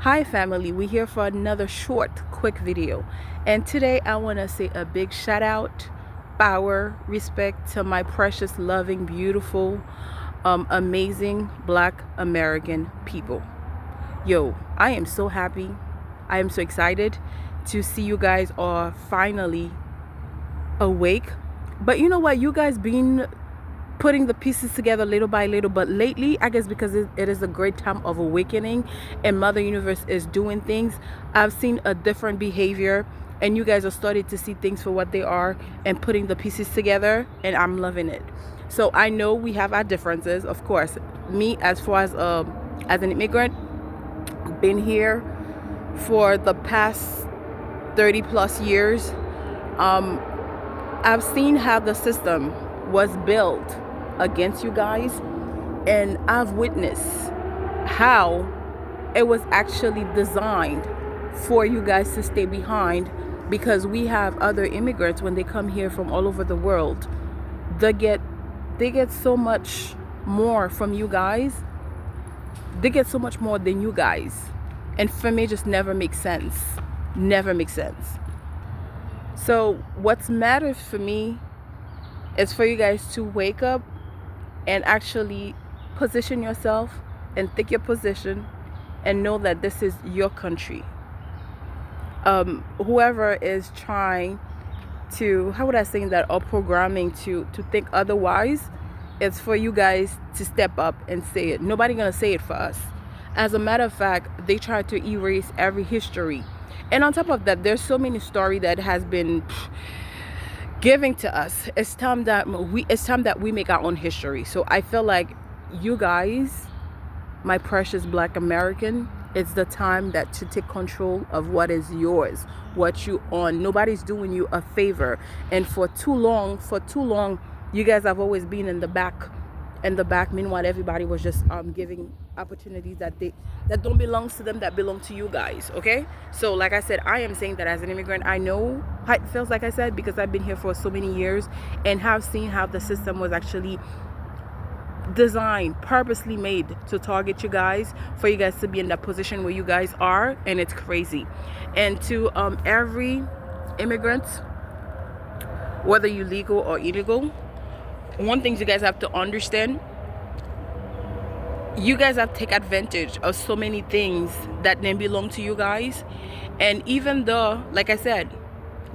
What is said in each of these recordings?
Hi family, we're here for another short quick video, and today I want to say a big shout out, power, respect to my precious, loving, beautiful, amazing Black American people. Yo, I am so happy, I am so excited to see you guys are finally awake. But you know what, you guys been putting the pieces together little by little, but lately, I guess because it is a great time of awakening and Mother Universe is doing things, I've seen a different behavior, and you guys are starting to see things for what they are and putting the pieces together, and I'm loving it. So I know we have our differences, of course. Me, as far as an immigrant, been here for the past 30 plus years. I've seen how the system was built against you guys, and I've witnessed how it was actually designed for you guys to stay behind, because we have other immigrants when they come here from all over the world, they get so much more from you guys. They get so much more than you guys, and for me it just never makes sense. So what's matters for me is for you guys to wake up and actually position yourself and take your position and know that this is your country. Whoever is trying to, how would I say that, or programming to think otherwise, it's for you guys to step up and say it. Nobody gonna say it for us. As a matter of fact, they try to erase every history, and on top of that, there's so many story that has been giving to us. It's time that we make our own history. So I feel like you guys, my precious Black American, it's the time that to take control of what is yours, what you own. Nobody's doing you a favor, and for too long, you guys have always been in the back. Meanwhile, everybody was just giving opportunities that don't belong to them, that belong to you guys. Okay, so like I said, I am saying that as an immigrant, I know how it feels, like I said, because I've been here for so many years and have seen how the system was actually designed, purposely made to target you guys, for you guys to be in that position where you guys are, and it's crazy. And to every immigrant, whether you're legal or illegal, one thing you guys have to understand, you guys have to take advantage of so many things that then belong to you guys. And even though, like I said,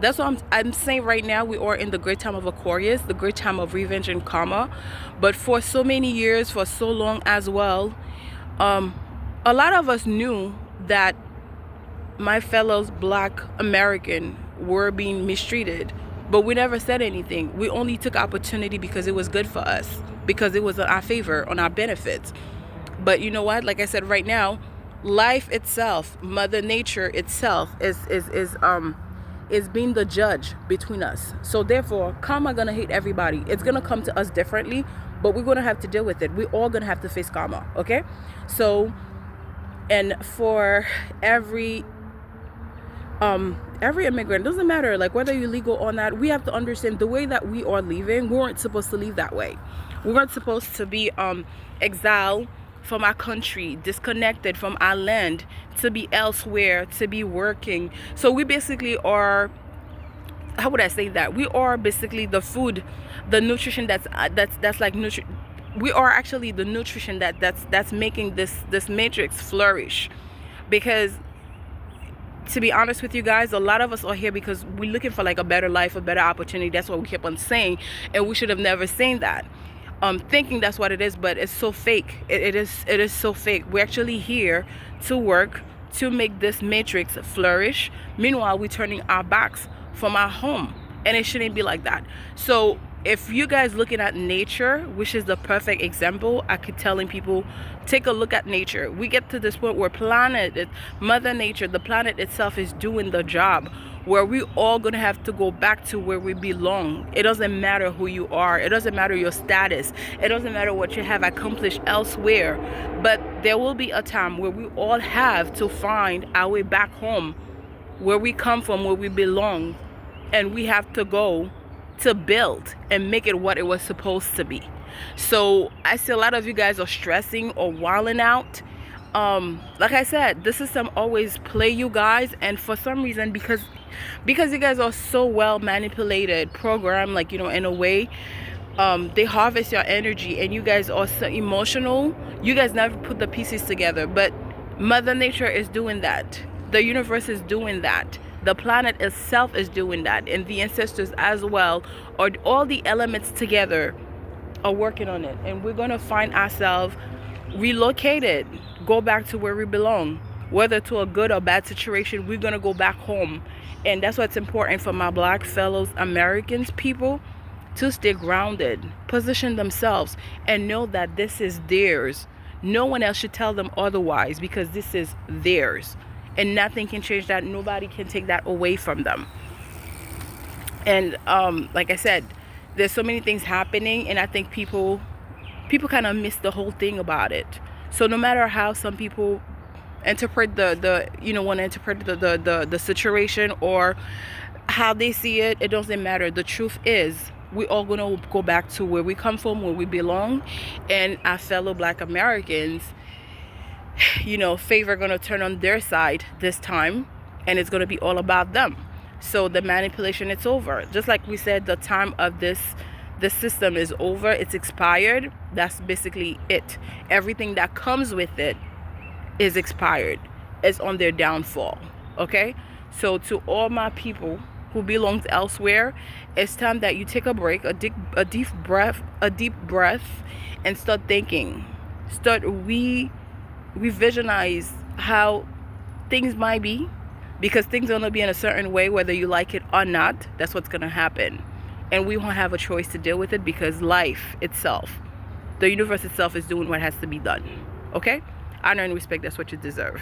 that's what I'm saying right now, we are in the great time of Aquarius, the great time of revenge and karma. But for so many years, for so long as well, a lot of us knew that my fellows Black American were being mistreated, but we never said anything. We only took opportunity because it was good for us, because it was in our favor, on our benefits. But you know what? Like I said, right now, life itself, Mother Nature itself, is being the judge between us. So therefore, karma gonna hit everybody. It's gonna come to us differently, but we're gonna have to deal with it. We're all gonna have to face karma. Okay? So, and for every immigrant, doesn't matter like whether you're legal or not, we have to understand the way that we are leaving, we weren't supposed to leave that way. We weren't supposed to be exiled from our country, disconnected from our land, to be elsewhere, to be working. So we basically are, how would I say that, we are basically the food, the nutrition that's like we are actually the nutrition that's making this matrix flourish. Because to be honest with you guys, a lot of us are here because we're looking for like a better life, a better opportunity. That's what we keep on saying, and we should have never seen that, thinking that's what it is. But it's so fake. It is so fake. We're actually here to work to make this matrix flourish. Meanwhile, we're turning our backs from our home, and it shouldn't be like that. So if you guys looking at nature, which is the perfect example, I keep telling people, take a look at nature. We get to this point where Mother Nature, the planet itself, is doing the job, where we all gonna have to go back to where we belong. It doesn't matter who you are, it doesn't matter your status, it doesn't matter what you have accomplished elsewhere, but there will be a time where we all have to find our way back home, where we come from, where we belong, and we have to go to build and make it what it was supposed to be. So I see a lot of you guys are stressing or wilding out. Like I said, the system always play you guys, and for some reason, because you guys are so well manipulated, programmed, like, you know, in a way, they harvest your energy, and you guys are so emotional. You guys never put the pieces together, but Mother Nature is doing that. The universe is doing that. The planet itself is doing that, and the ancestors as well, or all the elements together are working on it, and we're gonna find ourselves relocated, go back to where we belong, whether to a good or bad situation. We're gonna go back home, and that's what's important for my black fellows Americans, people, to stay grounded, position themselves, and know that this is theirs. No one else should tell them otherwise, because this is theirs, and nothing can change that. Nobody can take that away from them. And like I said, there's so many things happening, and I think people kind of miss the whole thing about it. So no matter how some people interpret the you know, want to interpret the situation, or how they see it, it doesn't matter. The truth is, we all gonna go back to where we come from, where we belong, and our fellow black Americans, you know, favor gonna turn on their side this time, and it's gonna be all about them. So the manipulation, it's over. Just like we said, the time of this system is over. It's expired. That's basically it. Everything that comes with it is expired. It's on their downfall. Okay? So to all my people who belongs elsewhere, it's time that you take a break, a deep breath, and start thinking. Start revisionize how things might be, because things are going to be in a certain way, whether you like it or not. That's what's going to happen, and we won't have a choice to deal with it, because life itself, the universe itself, is doing what has to be done. Okay? Honor and respect, that's what you deserve.